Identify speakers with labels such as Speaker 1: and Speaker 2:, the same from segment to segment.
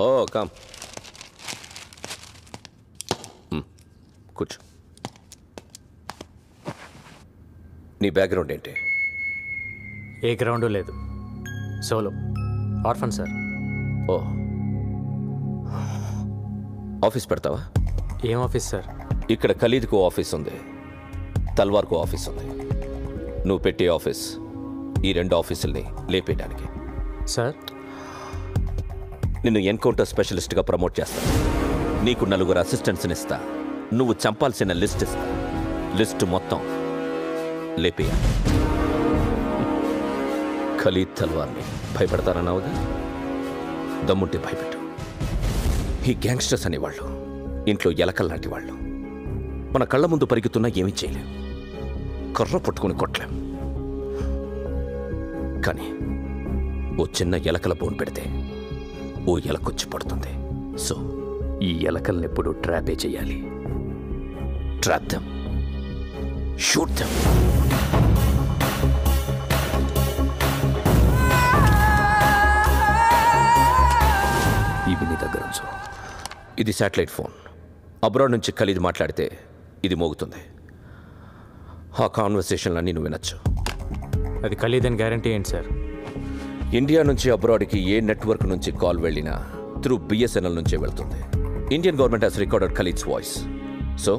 Speaker 1: Oh come కూర్చో. నీ background ఏంటి?
Speaker 2: ఏ గ్రౌండ్ లేదు, సోలో ఆర్ఫన్ సార్.
Speaker 1: ఓ ఆఫీస్ పెడతావా?
Speaker 2: ఏం ఆఫీస్ సార్?
Speaker 1: ఇక్కడ ఖలీద్కు ఆఫీస్ ఉంది, తల్వార్కు ఆఫీస్ ఉంది. నువ్వు పెట్టే ఆఫీస్ ఈ 2 ఆఫీసుల్ని లేపేయడానికి.
Speaker 2: సార్
Speaker 1: నిన్ను ఎన్కౌంటర్ స్పెషలిస్ట్గా ప్రమోట్ చేస్తా. నీకు 4 అసిస్టెంట్స్ని ఇస్తా. నువ్వు చంపాల్సిన లిస్ట్ ఇస్తా. లిస్ట్ మొత్తం లేపేయ. ఖలీద్ తల్వార్ని భయపడతారన్నావుగా, దమ్ముంటే భయపెట్టు. ఈ గ్యాంగ్స్టర్స్ అనేవాళ్ళు ఇంట్లో ఎలకల్లాంటి వాళ్ళు. మన కళ్ళ ముందు పరిగెత్తున్నా ఏమీ చేయలేం, కర్ర పట్టుకుని కొట్టలేం. కానీ ఓ చిన్న ఎలకల బోన్ పెడితే ఓ ఎలకొచ్చి పడుతుంది. సో ఈ ఎలకల్నెప్పుడు ట్రాపే చేయాలి. Trap them, shoot them. ఇవి నీ దగ్గర ఉంచు. ఇది శాటిలైట్ ఫోన్. అబ్రాడ్ నుంచి ఖలీద్ మాట్లాడితే ఇది మోగుతుంది. ఆ కాన్వర్సేషన్లన్నీ నువ్వు వినొచ్చు.
Speaker 2: అది ఖలీద్ అని గ్యారంటీ ఏంటి సార్?
Speaker 1: ఇండియా నుంచి అబ్రాడ్కి ఏ నెట్వర్క్ నుంచి కాల్ వెళ్ళినా త్రూ బిఎస్ఎన్ఎల్ నుంచే వెళ్తుంది. Indian government has recorded Khalid's voice. So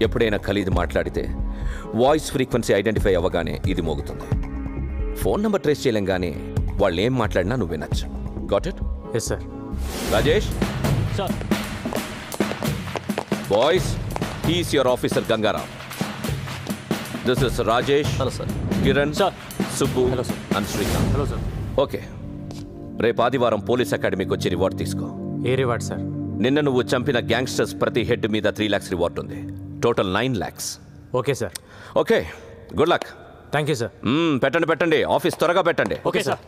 Speaker 1: ఎప్పుడైనా ఖలీద్ మాట్లాడితే వాయిస్ ఫ్రీక్వెన్సీ ఐడెంటిఫై అవ్వగానే ఇది మోగుతుంది. ఫోన్ నెంబర్ ట్రేస్ చేయలేం, కానీ వాళ్ళు ఏం మాట్లాడినా నువ్వు వినొచ్చు. Got it?
Speaker 2: Yes sir.
Speaker 1: Rajesh
Speaker 2: sir.
Speaker 1: Boys, he's your officer Gangaram. This is Rajesh.
Speaker 2: Hello sir.
Speaker 1: Kiran
Speaker 2: sir.
Speaker 1: Subbu.
Speaker 2: Hello sir.
Speaker 1: And Srikanth.
Speaker 2: Hello sir.
Speaker 1: Okay, రేపు ఆదివారం పోలీస్ అకాడమీకి వచ్చి రివార్డ్ తీసుకో.
Speaker 2: ఏ రివార్డ్ సార్?
Speaker 1: నిన్న నువ్వు చంపిన గ్యాంగ్స్టర్స్ ప్రతి హెడ్ మీద 3 lakhs రివార్డ్ ఉంది. Total 9 lakhs.
Speaker 2: Okay sir.
Speaker 1: Okay, good luck.
Speaker 2: Thank you sir.
Speaker 1: పెట్టండి, ఆఫీస్ త్వరగా పెట్టండి.
Speaker 2: Okay sir.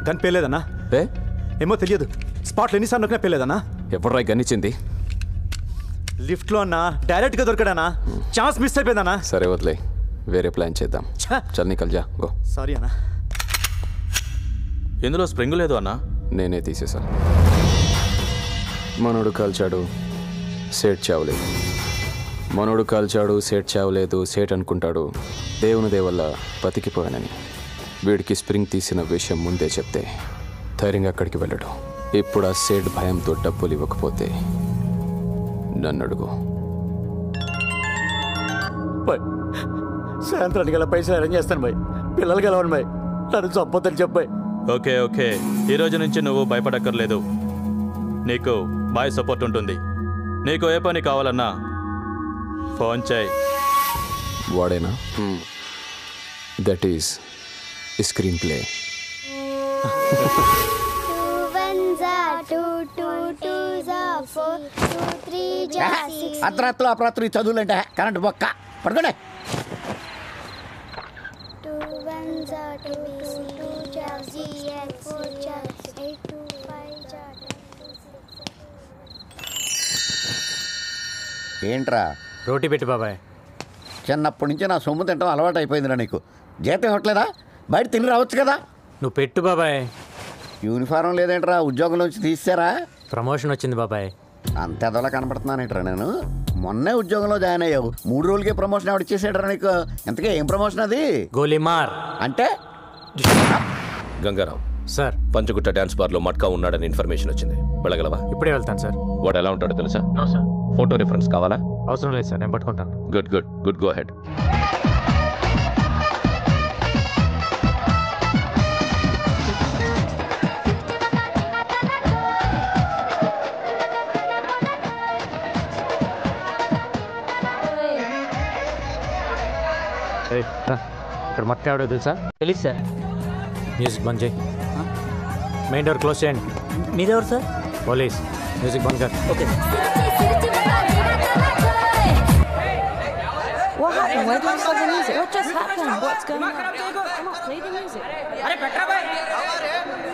Speaker 3: గన్ పేలేదన్నా? ఏమో తెలియదు. స్పాట్లో ఎన్నిసార్లు నొక్కినా పేలేదన్నా.
Speaker 4: ఎప్పుడ్రా గన్నిచ్చింది?
Speaker 3: లిఫ్ట్లో అన్నా, డైరెక్ట్గా దొరికాడన్నా. Chance miss అయిపోయిందన్నా.
Speaker 4: సరే వదిలే, వేరే ప్లాన్ చేద్దాం. చల్ నికల్ జా, గో.
Speaker 3: సారీ అన్నా.
Speaker 5: ఇందులో స్ప్రింగ్ లేదు అన్నా.
Speaker 4: నేనే తీసేశాను. మనోడు కాల్చాడు, సేట్ చావలేదు. మనోడు కాల్చాడు, సేట్ చావలేదు. సేట్ అనుకుంటాడు దేవుని దేవల్ల బతికిపోయానని. వీడికి స్ప్రింగ్ తీసిన విషయం ముందే చెప్తే ధైర్యంగా అక్కడికి వెళ్ళడు. ఇప్పుడు ఆ సేట్ భయంతో డబ్బులు ఇవ్వకపోతే నన్ను అడుగు.
Speaker 6: సాయంత్రానికి గల పైసలు అరేంజ్ చేస్తాను బాయ్. పిల్లలు గెలవండి బాయ్. నన్ను చంపొద్దని చెప్పాయి.
Speaker 5: ఓకే ఓకే, ఈ రోజు నుంచి నువ్వు భయపడక్కర్లేదు. నీకు బాయ్ సపోర్ట్ ఉంటుంది. నీకు ఏ పని కావాలన్నా ఫోన్ చేయి.
Speaker 4: వాడేనా? That is screenplay.
Speaker 6: అర్ధరాత్రులు అపరాత్రులు చదువులంటే కరెంట్ బొక్క పడుకోండి. ఏంట్రా?
Speaker 2: రోటీ పెట్టి బాబాయ్.
Speaker 6: చిన్నప్పటి నుంచి నా సొమ్ము తింటాం అలవాటు అయిపోయిందిరా నీకు. జీతం ఇవ్వట్లేదా? బయట తిని రావచ్చు కదా.
Speaker 2: నువ్వు పెట్టు బాబాయ్.
Speaker 6: యూనిఫారం లేదేంట్రా? ఉద్యోగంలోంచి తీసారా?
Speaker 2: ప్రమోషన్ వచ్చింది బాబాయ్.
Speaker 6: అంత ఎదలా కనపడుతున్నానేట్రా నేను? మొన్నే ఉద్యోగంలో జాయిన్ అయ్యావు, 3 రోజులకే ప్రమోషన్ ఎవడిచ్చేసాడరా నీకు? ఎంతకే ఏం ప్రమోషన్ అది?
Speaker 2: గోలీమార్
Speaker 6: అంటే?
Speaker 1: గంగారాం
Speaker 2: సార్,
Speaker 1: పంచగుట్ట డాన్స్ బార్లో మట్కా ఉన్నాడని ఇన్ఫర్మేషన్ వచ్చింది. వెళ్ళగలవా?
Speaker 2: ఇప్పుడే వెళ్తాను సార్.
Speaker 1: వాడు ఎలా ఉంటాడో తెలుసా?
Speaker 2: సార్.
Speaker 1: ఫోటో రిఫరెన్స్ కావాలా?
Speaker 2: అవసరం లేదు సార్, నేను పట్టుకుంటాను.
Speaker 1: Good good good, go head.
Speaker 2: ఇక్కడ మట్కా ఎవడో తెలుసా?
Speaker 7: తెలీదు సార్.
Speaker 2: మ్యూజిక్ బంద్ చేయి. మెయిన్ డోర్ క్లోజ్ చేయండి.
Speaker 7: మీరెవరు సార్?
Speaker 2: పోలీస్. మ్యూజిక్ బంద్ కర్.
Speaker 7: Okay.
Speaker 8: What happened? Why did you stop the music? What just happened? What's going on? Come on, play the music.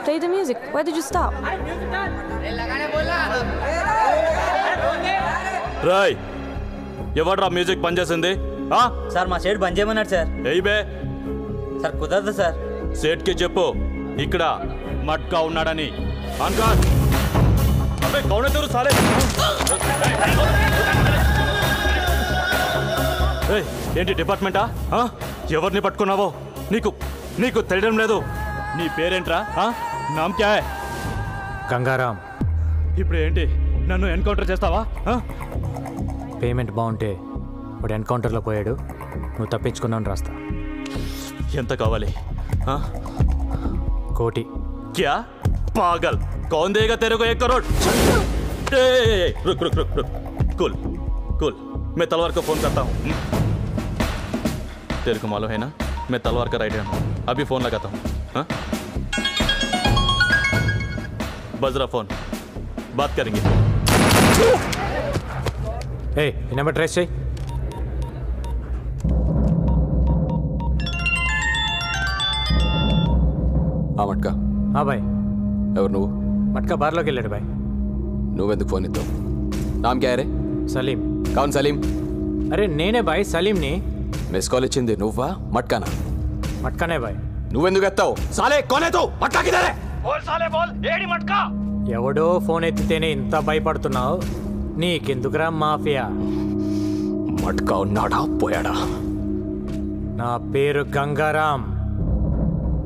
Speaker 8: Play the music. Why did you stop?
Speaker 5: రాయ్ ఎవడ్రా music బంద్ చేసింది?
Speaker 7: Sir మా shade బంద్ చేయమన్నాడు sir.
Speaker 5: ఏయ్ బే
Speaker 7: sir కుదరదు sir.
Speaker 5: సేట్కి చెప్పు ఇక్కడ మట్కా ఉన్నాడని. అంకార్ అబే కౌన్ హై తూ సాలే. ఏయ్ ఏంటి డిపార్ట్మెంటా? ఎవరిని పట్టుకున్నావో నీకు తెలియడం లేదు. నీ పేరేంట్రా? నామ్ క్యా హై?
Speaker 2: గంగారాం.
Speaker 5: ఇప్పుడు ఏంటి నన్ను ఎన్కౌంటర్ చేస్తావా?
Speaker 2: పేమెంట్ బాగుంటే వాడు ఎన్కౌంటర్లో పోయాడు, నువ్వు తప్పించుకున్నావు రాస్తా.
Speaker 5: ఎంత కావాలి?
Speaker 2: కోటి.
Speaker 5: क्या पागल कौन देगा तेरे को 1 करोड़? रुक रुक रुक रुक कूल कूल मैं तलवार को फोन करता हूँ. तेरे को मालूम है ना मैं तलवार का राइटर हूँ. अभी फोन लगाता हूँ. बज रहा फोन, बात करेंगे.
Speaker 2: ఏ ఈ నెంబర్ ట్రేస్ చేయి.
Speaker 4: మట్కా
Speaker 2: బాయ్.
Speaker 4: ఎవరు నువ్వు?
Speaker 2: మట్కా బార్లోకి వెళ్ళాడు బాయ్.
Speaker 4: నువ్వెందుకు ఫోన్ ఇస్తావు? నామ్ క్యా రే?
Speaker 2: సలీం.
Speaker 4: కౌన్ సలీం?
Speaker 2: అరే నేనే బాయ్, సలీంని.
Speaker 4: మిస్ కాల్ ఇచ్చింది నువ్వా మట్కానా?
Speaker 2: మట్కానే బాయ్.
Speaker 4: నువ్వెందుకు ఎత్తావు? సాలే కోనే తో మట్కా కిదరే?
Speaker 5: బోల్ సాలే బోల్ ఏడి మట్కా.
Speaker 2: ఎవడో ఫోన్ ఎత్తితేనే ఇంత భయపడుతున్నావు, నీకెందుకురా మాఫియా?
Speaker 4: మట్కా ఉన్నాడా పోయాడా?
Speaker 2: నా పేరు గంగారాం.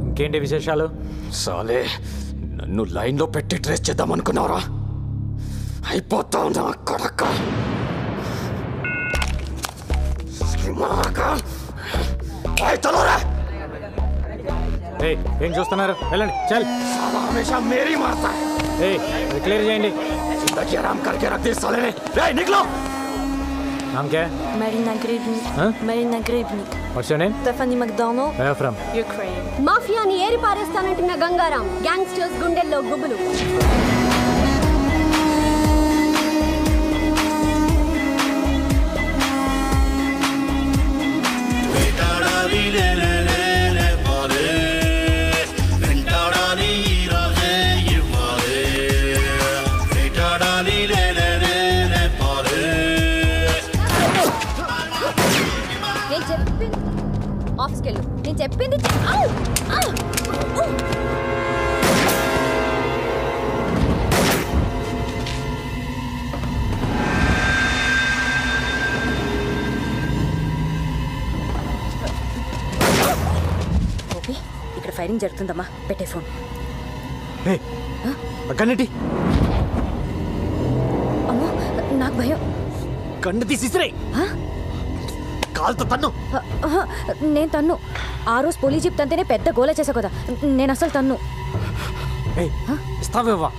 Speaker 2: ఇంకేంటి విశేషాలు?
Speaker 4: సాలే నన్ను లైన్లో పెట్టి ట్రేస్ చేద్దాం అనుకున్నావురా? అయిపోతావు నా కొడక.
Speaker 2: ఏం చూస్తున్నారు? వెళ్ళండి చల్.
Speaker 4: హమేషా మేరీ మారతా హై.
Speaker 2: క్లియర్ చేయండి.
Speaker 4: जिंदगी आराम करके रख दे साले ने. रे निकलो.
Speaker 2: नाम क्या है?
Speaker 8: Marina Grebnik. Marina Grebnik.
Speaker 2: What's your name?
Speaker 8: Stephanie McDonald.
Speaker 2: Where are you from?
Speaker 8: Ukraine.
Speaker 9: మాఫియాని eri పారేస్తానంటున్న Gangaram gangsters గుండెల్లో గుబులు. నేను చెప్పింది
Speaker 8: ఇక్కడ ఫైరింగ్ జరుగుతుందమ్మా, పెట్టే ఫోన్.
Speaker 2: కన్నటి
Speaker 8: అమ్మో నాకు భయం.
Speaker 2: కన్ను తీసిరే. కాల్తో తన్ను.
Speaker 8: నేను తన్ను. ఆ రోజు పోలీస్ జీప్ తంతేనే పెద్ద గోల చేసా కదా, నేను అసలు తన్ను.
Speaker 2: ఇస్తావేవా?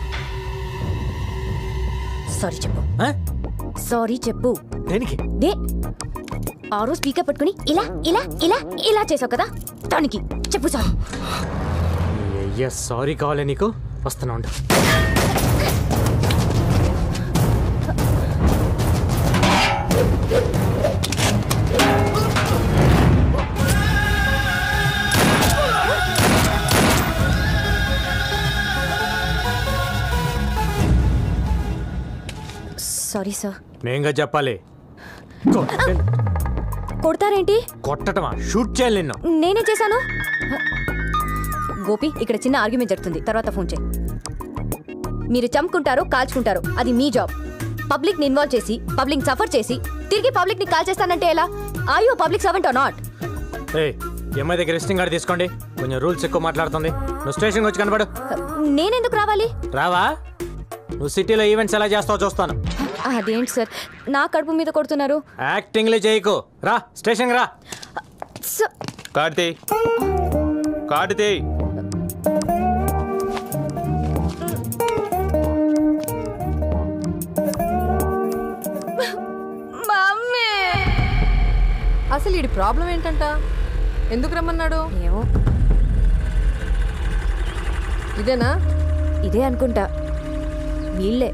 Speaker 8: సారీ చెప్పు. సారీ చెప్పు.
Speaker 2: దేనికి?
Speaker 8: ఆ రోజు స్పీకర్ పట్టుకుని ఇలా ఇలా ఇలా ఇలా చేసావు కదా, దానికి చెప్పు సారీ.
Speaker 2: సారీ కావాలి నీకు? వస్తున్నా ఉండు.
Speaker 8: Sorry sir.
Speaker 2: నేనుగా చెప్పాలి.
Speaker 8: కొడతారేంటి?
Speaker 2: కొట్టటమా? షూట్ చేయాలి నిన్ను.
Speaker 8: నేనే చేశాను. గోపి ఇక్కడ చిన్న ఆర్గ్యుమెంట్ జరుగుతుంది, తర్వాత ఫోన్ చేయి. మీరు చంపుకుంటారో కాల్చుకుంటారో అది మీ జాబ్. పబ్లిక్ ని ఇన్వాల్వ్ చేసి పబ్లిక్ సఫర్ చేసి తిరిగి పబ్లిక్ ని కాల్ చేస్తానంటే ఎలా? Are you public servant or not?
Speaker 2: ఏమై దగ్గర రెస్టింగ్ కార్డు తీసుకోండి. కొంచెం రూల్స్ ఎక్కువ మాట్లాడుతుంది. నువ్వు స్టేషన్కి వచ్చి కనబడు.
Speaker 8: నేనెందుకు రావాలి?
Speaker 2: రావా? నువ్వు సిటీలో ఈవెంట్స్ ఎలా చేస్తావో చూస్తాను.
Speaker 8: అదేంటి సార్ నా కడుపు మీద కొడుతున్నారు?
Speaker 2: యాక్టింగ్లే చేయకు. రా స్టేషన్ రా.
Speaker 5: కార్తీ కార్తీ
Speaker 10: అసలు ఈ ప్రాబ్లం ఏంటంట? ఎందుకు రమ్మన్నాడు?
Speaker 8: ఏమో.
Speaker 10: ఇదేనా?
Speaker 8: ఇదే అనుకుంటా. వీళ్ళే.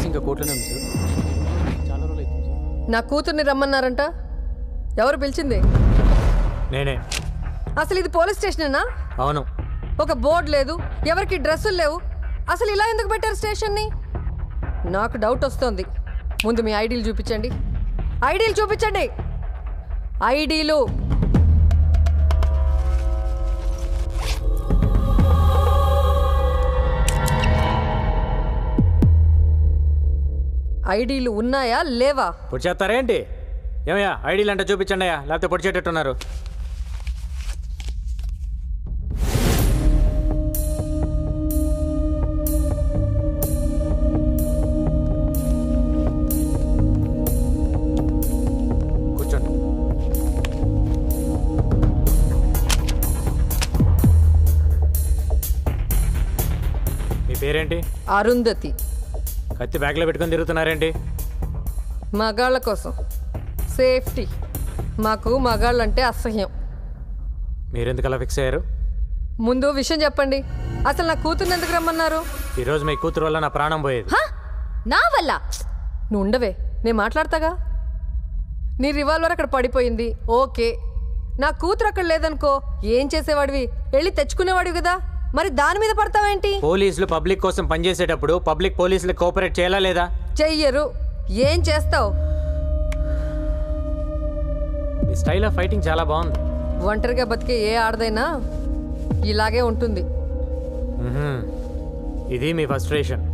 Speaker 4: ఇంకా కోర్టులోనే ఉంది సార్. చాలా రోజులు అవుతుంది సార్.
Speaker 10: నా కూతుర్ని రమ్మన్నారంట. ఎవరు పిలిచింది?
Speaker 2: నేనే.
Speaker 10: అసలు ఇది పోలీస్ స్టేషనేనా?
Speaker 2: అవును.
Speaker 10: ఒక బోర్డు లేదు, ఎవరికి డ్రెస్సులు లేవు. అసలు ఇలా ఎందుకు పెట్టారు స్టేషన్ని? నాకు డౌట్ వస్తుంది. ముందు మీ ఐడీలు చూపించండి. ఐడీలు చూపించండి. ఐడీలు. ఐడీలు ఉన్నాయా లేవా?
Speaker 2: పొడి చేస్తారేంటి? ఏమయ్యా ఐడీలు అంటే చూపించండి అయ్యా, లేకపోతే పొడి చేటట్టున్నారు. కూర్చోండి. మీ పేరేంటి?
Speaker 10: అరుంధతి.
Speaker 2: కత్తి బ్యాగ్లో పెట్టుకొని తిరుగుతున్నారేంటి?
Speaker 10: మగాళ్ళ కోసం సేఫ్టీ. మాకు మగాళ్ళంటే అసహ్యం.
Speaker 2: మీరెందుకు అలా ఫిక్స్ అయ్యారు?
Speaker 10: ముందు విషయం చెప్పండి. అసలు నా కూతుర్ని ఎందుకు రమ్మన్నారు?
Speaker 2: ఈరోజు మీ కూతురు వల్ల నా ప్రాణం పోయేది.
Speaker 8: నా వల్ల?
Speaker 10: నువ్వు ఉండవే, నేను మాట్లాడతాగా. నీ రివాల్వర్ అక్కడ పడిపోయింది, ఓకే. నా కూతురు అక్కడ లేదనుకో, ఏం చేసేవాడివి? వెళ్ళి తెచ్చుకునేవాడివి కదా, మరి దాని మీద పడతావేంటి?
Speaker 2: పోలీసులు పబ్లిక్ కోసం పనిచేసేటప్పుడు పబ్లిక్ పోలీసులు కోఆపరేట్ చేయాలా లేదా?
Speaker 10: చెయ్యరు. ఏం చేస్తావు?
Speaker 2: మీ స్టైల్ ఆఫ్ ఫైటింగ్ చాలా బాగుంది.
Speaker 10: ఒంటరిగా బతికే ఏ ఆడదైనా ఇలాగే ఉంటుంది.
Speaker 2: ఇది మీ ఫ్రస్ట్రేషన్.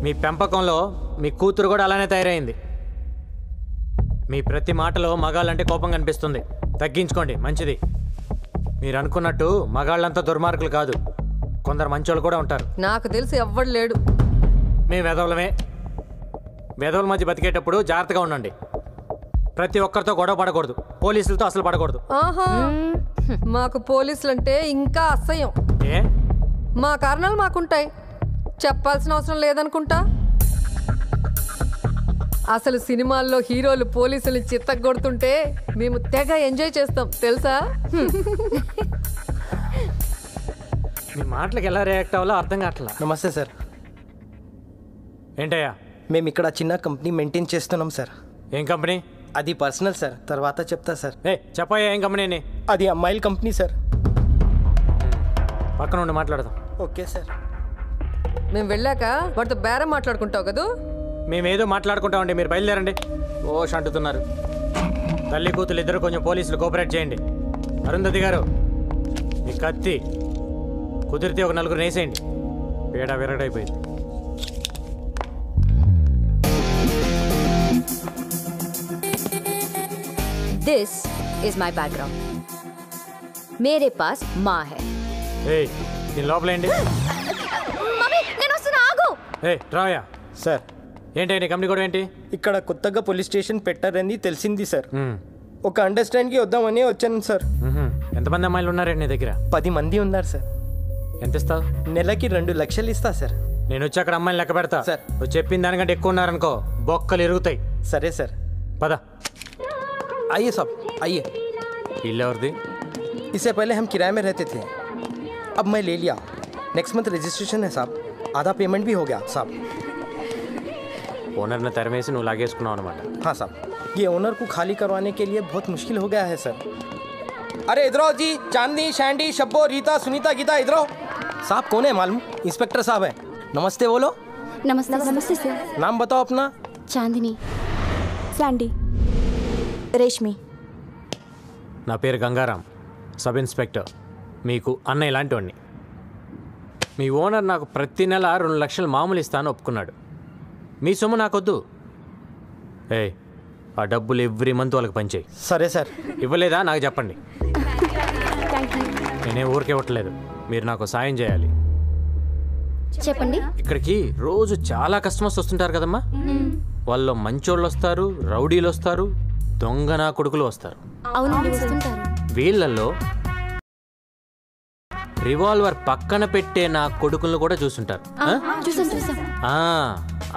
Speaker 2: మీ పెంపకంలో మీ కూతురు కూడా అలానే తయారైంది. మీ ప్రతి మాటలో మగాళ్ళంటే కోపం కనిపిస్తుంది. తగ్గించుకోండి, మంచిది. మీరు అనుకున్నట్టు మగాళ్ళంతా దుర్మార్గులు కాదు, కొందరు మంచోళ్ళు కూడా ఉంటారు.
Speaker 10: నాకు తెలిసి ఎవ్వడు లేడు.
Speaker 2: మేము వెధవలమే. వెధవల మధ్య బతికేటప్పుడు జాగ్రత్తగా ఉండండి. ప్రతి ఒక్కరితో గొడవ పడకూడదు, పోలీసులతో అసలు పడకూడదు.
Speaker 10: ఆహా, మాకు పోలీసులంటే ఇంకా అసహ్యం.
Speaker 2: ఏ?
Speaker 10: మా కారణాలు మాకుంటాయి, చెప్పాల్సిన అవసరం లేదనుకుంటా. అసలు సినిమాల్లో హీరోలు పోలీసుల్ని చిత్తగొడుతుంటే మేము తెగ ఎంజాయ్ చేస్తాం తెలుసా.
Speaker 2: మీ మాటలకు ఎలా రియాక్ట్ అవ్వాలో అర్థం కావట్లా.
Speaker 11: నమస్తే సార్.
Speaker 2: ఏంటయ్యా?
Speaker 11: మేము ఇక్కడ చిన్న కంపెనీ మెయింటైన్ చేస్తున్నాం సార్.
Speaker 2: ఏం కంపెనీ?
Speaker 11: అది పర్సనల్ సార్, తర్వాత చెప్తా సార్.
Speaker 2: చెప్పయ్యా, ఏం కంపెనీ?
Speaker 11: అది అమ్మాయిల కంపెనీ సార్.
Speaker 2: పక్కన ఉండి మాట్లాడదాం.
Speaker 11: Okay sir.
Speaker 10: మేము వెళ్ళాక వాటితో బేరం మాట్లాడుకుంటావు కదా.
Speaker 2: మేమేదో మాట్లాడుకుంటామండి, మీరు బయలుదేరండి. ఓష్ అంటున్నారు. తల్లి కూతురు ఇద్దరు కొంచెం పోలీసులు కోఆపరేట్ చేయండి. అరుంధతి గారు, మీ కత్తి కుదిరితే ఒక నలుగురు వేసేయండి. పేడ విరగడైపోయింది.
Speaker 8: This is my background. मेरे पास माँ है.
Speaker 2: దీని లోపలేండి.
Speaker 8: మమ్మీ, నేను వస్తున్నా, ఆగు.
Speaker 2: రాయా
Speaker 11: సార్.
Speaker 2: ఏంటి నీ కంపెనీ కూడా ఏంటి?
Speaker 11: ఇక్కడ కొత్తగా పోలీస్ స్టేషన్ పెట్టారని తెలిసింది సార్. ఒక అండర్స్టాండ్కి వద్దామని వచ్చాను సార్.
Speaker 2: ఎంతమంది అమ్మాయిలు ఉన్నారండి నీ దగ్గర?
Speaker 11: 10 మంది ఉన్నారు సార్.
Speaker 2: ఎంత ఇస్తావు?
Speaker 11: నెలకి 2 లక్షలు ఇస్తా సార్.
Speaker 2: నేను వచ్చి అక్కడ అమ్మాయిని లెక్క పెడతా
Speaker 11: సార్.
Speaker 2: నువ్వు చెప్పిన దానికంటే ఎక్కువ ఉన్నారనుకో బొక్కలు ఇరుగుతాయి.
Speaker 11: సరే సార్.
Speaker 2: పద.
Speaker 11: आइए साहब, आइए.
Speaker 2: ఇల్లు ఎవరిది?
Speaker 11: इससे पहले हम किराए में रहते थे, अब मैं ले लिया. नेक्स्ट मंथ रजिस्ट्रेशन है साहब. आधा पेमेंट भी हो गया साहब.
Speaker 2: ఓనర్ని తెరమేసి నువ్వు లాగేసుకున్నావు అనమాట.
Speaker 11: हाँ साहब, ये ओनर को खाली करवाने के लिए बहुत मुश्किल हो गया है सर. अरे इधर आओ जी. चांदनी, शैंडी, शब्बो, रीता, सुनीता, गीता, इधर आओ. साहब कौन है मालूम? इंस्पेक्टर साहब है. नमस्ते बोलो.
Speaker 9: नमस्ते. नमस्ते सर.
Speaker 11: नाम बताओ अपना.
Speaker 9: चांदनी.
Speaker 12: శాండీ. రేష్మి.
Speaker 2: నా పేరు గంగారాం, సబ్ ఇన్స్పెక్టర్. మీకు అన్నయ్య లాంటి వాడిని. మీ ఓనర్ నాకు ప్రతి నెల 2 లక్షలు మామూలు ఇస్తాను ఒప్పుకున్నాడు. మీ సొమ్ము నాకొద్దు. ఆ డబ్బులు ఎవ్రీ మంత్ వాళ్ళకి పంచేయి.
Speaker 11: సరే సార్.
Speaker 2: ఇవ్వలేదా నాకు చెప్పండి. నేనే ఊరికే ఇవ్వట్లేదు, మీరు నాకు సాయం చేయాలి.
Speaker 9: చెప్పండి.
Speaker 2: ఇక్కడికి రోజు చాలా కస్టమర్స్ వస్తుంటారు కదమ్మా. వాళ్ళు మంచోళ్ళు వస్తారు, రౌడీలు వస్తారు, దొంగ నా కొడుకులు వస్తారు.
Speaker 9: అవునండి, వస్తుంటారు.
Speaker 2: వీళ్ళల్లో రివాల్వర్ పక్కన పెట్టే నా కొడుకులను కూడా చూసుంటారు.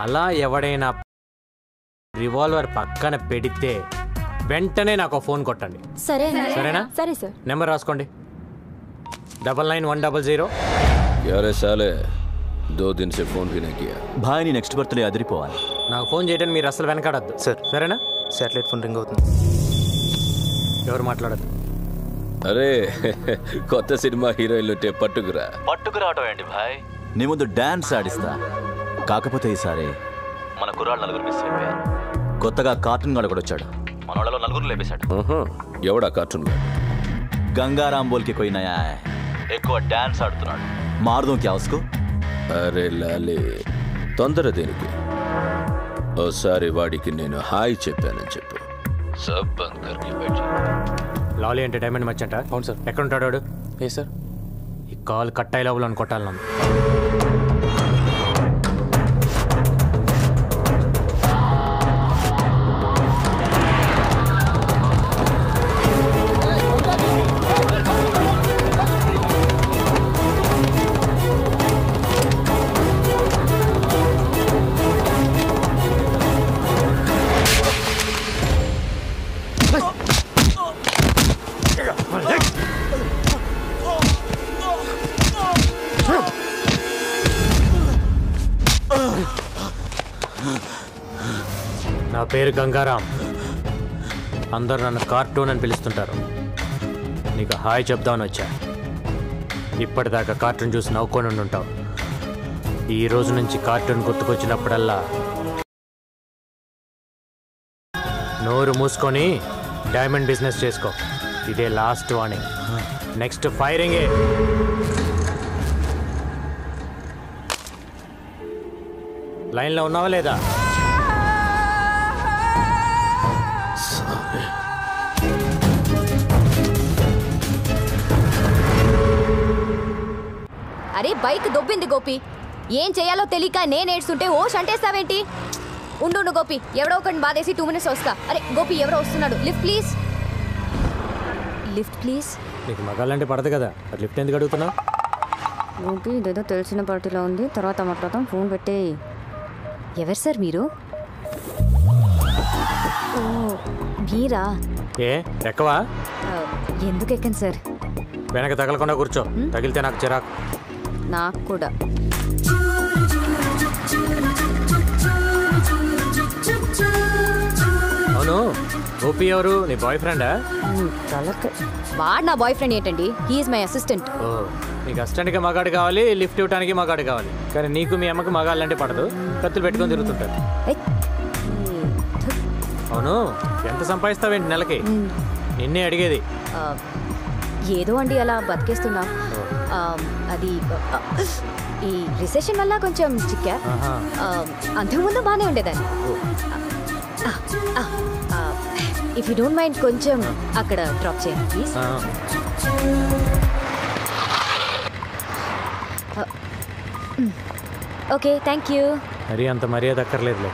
Speaker 2: అలా ఎవడైనా రివాల్వర్ పక్కన పెడితే వెంటనే నాకు ఫోన్ కొట్టండి. సరేనా?
Speaker 12: సరే సార్.
Speaker 2: నెంబర్ రాసుకోండి. 99-100.
Speaker 1: यार साले 2 दिन से फोन भी नहीं किया.
Speaker 3: భాయ్ నీ నెక్స్ట్ బర్త్డే అదిరిపోవాలి.
Speaker 2: నాకు ఫోన్ చేయడానికి మీరు అసలు వెనకాడద్దు
Speaker 11: సార్.
Speaker 2: సరేనా?
Speaker 11: శాటిలైట్ ఫోన్ రింగ్ అవుతుంది.
Speaker 2: ఎవరు మాట్లాడద్దు.
Speaker 1: అరే కొత్త సినిమా హీరోయిన్లు
Speaker 3: పట్టుకురావటం ఏంటి భాయ్? నీ ముందు డాన్స్ ఆడిస్తా. కాకపోతే ఈసారి మన కుర్రాళ్ళు 4 మిస్ అయిపోయారు. కొత్తగా కార్టూన్ గాడు కూడా వచ్చాడు. మన వాళ్ళలో 4 లేపేశాడు.
Speaker 1: ఎవడా కార్టూన్ గాడు?
Speaker 3: గంగారాం బోల్కి కోయి నయా హై. ఎక్కువ డాన్స్ ఆడుతున్నాడు. మారుదాం క్యా ఉస్కో?
Speaker 1: అరే లాలే తొందర దేనికి? ఓసారి వాడికి నేను హాయ్ చెప్పానని చెప్పు. సబ్ బంద్ కర్కే బైఠ.
Speaker 2: లాలీ ఎంటర్టైన్మెంట్ మర్చెంట్.
Speaker 11: అవును సార్.
Speaker 2: ఎక్కడ ఉంటాడు వాడు?
Speaker 11: ఏ సార్?
Speaker 2: ఈ కాల్ కట్ అయ్యే లోపల కొట్టాలి నన్ను. నా పేరు గంగారాం. అందరూ నన్ను కార్టూన్ అని పిలుస్తుంటారు. నీకు హాయ్ చెప్దామని వచ్చా. ఇప్పటిదాకా కార్టూన్ చూసి నవ్వుకొని ఉంటావు. ఈ రోజు నుంచి కార్టూన్ గుర్తుకొచ్చినప్పుడల్లా నోరు మూసుకొని డైమండ్ బిజినెస్ చేసుకో. ఇదే లాస్ట్ వార్నింగ్. నెక్స్ట్ ఫైరింగే. లైన్లో ఉన్నావా లేదా?
Speaker 8: అరే బైక్ దొబ్బింది గోపి. ఏం చేయాలో తెలియక నేను ఏడ్చుంటే ఓష్ అంటేస్తావేంటి? ఉండు గోపి, ఎవడో ఒకటి బాధేసి 2 minutes వస్తా. అరే గోపి ఎవరో వస్తున్నాడు. Lift please. Lift please.
Speaker 2: నీకు మగాళ్ళంటే పడదు కదా, అది లిఫ్ట్ ఎందుకు అడుగుతున్నావు?
Speaker 8: గోపి ఇదేదో తెలిసిన పార్టీలో ఉంది, తర్వాత మాట్లాడతాం. ఫోన్ పెట్టే. ఎవరు సార్ మీరు? ఓ మీరా?
Speaker 2: ఏ ఎక్కవా?
Speaker 8: ఎందుకు ఎక్కండి సార్?
Speaker 2: వెనక తగలకుండా కూర్చో. తగిలితే నాకు చిరాకు.
Speaker 8: నాకు కూడా.
Speaker 2: అవును, గోపి ఎవరు? నీ బాయ్ ఫ్రెండా?
Speaker 8: వాడు నా బాయ్ ఫ్రెండ్ ఏంటండి? He is my assistant.
Speaker 2: ఓ, నీకు అసిస్టెంట్కి మగాడు కావాలి, లిఫ్ట్ ఇవ్వడానికి మగాడు కావాలి. కానీ నీకు మీ అమ్మకి మగాళ్ళంటే పడదు. కత్తులు పెట్టుకొని తిరుగుతుంటారు. అవును, ఎంత సంపాదిస్తావేంటి నెలకి? నిన్నే అడిగేది.
Speaker 8: ఏదో అండి అలా బతికేస్తున్నా. అది ఈ రిసెషన్ వల్ల కొంచెం చిక్కా. అంతకుముందు బాగానే ఉండేదాన్ని. ఇఫ్ యూ డోంట్ మైండ్ కొంచెం అక్కడ డ్రాప్ చేయండి ప్లీజ్. Okay thank you.
Speaker 2: మరి అంత మర్యాద అక్కర్లేదులే.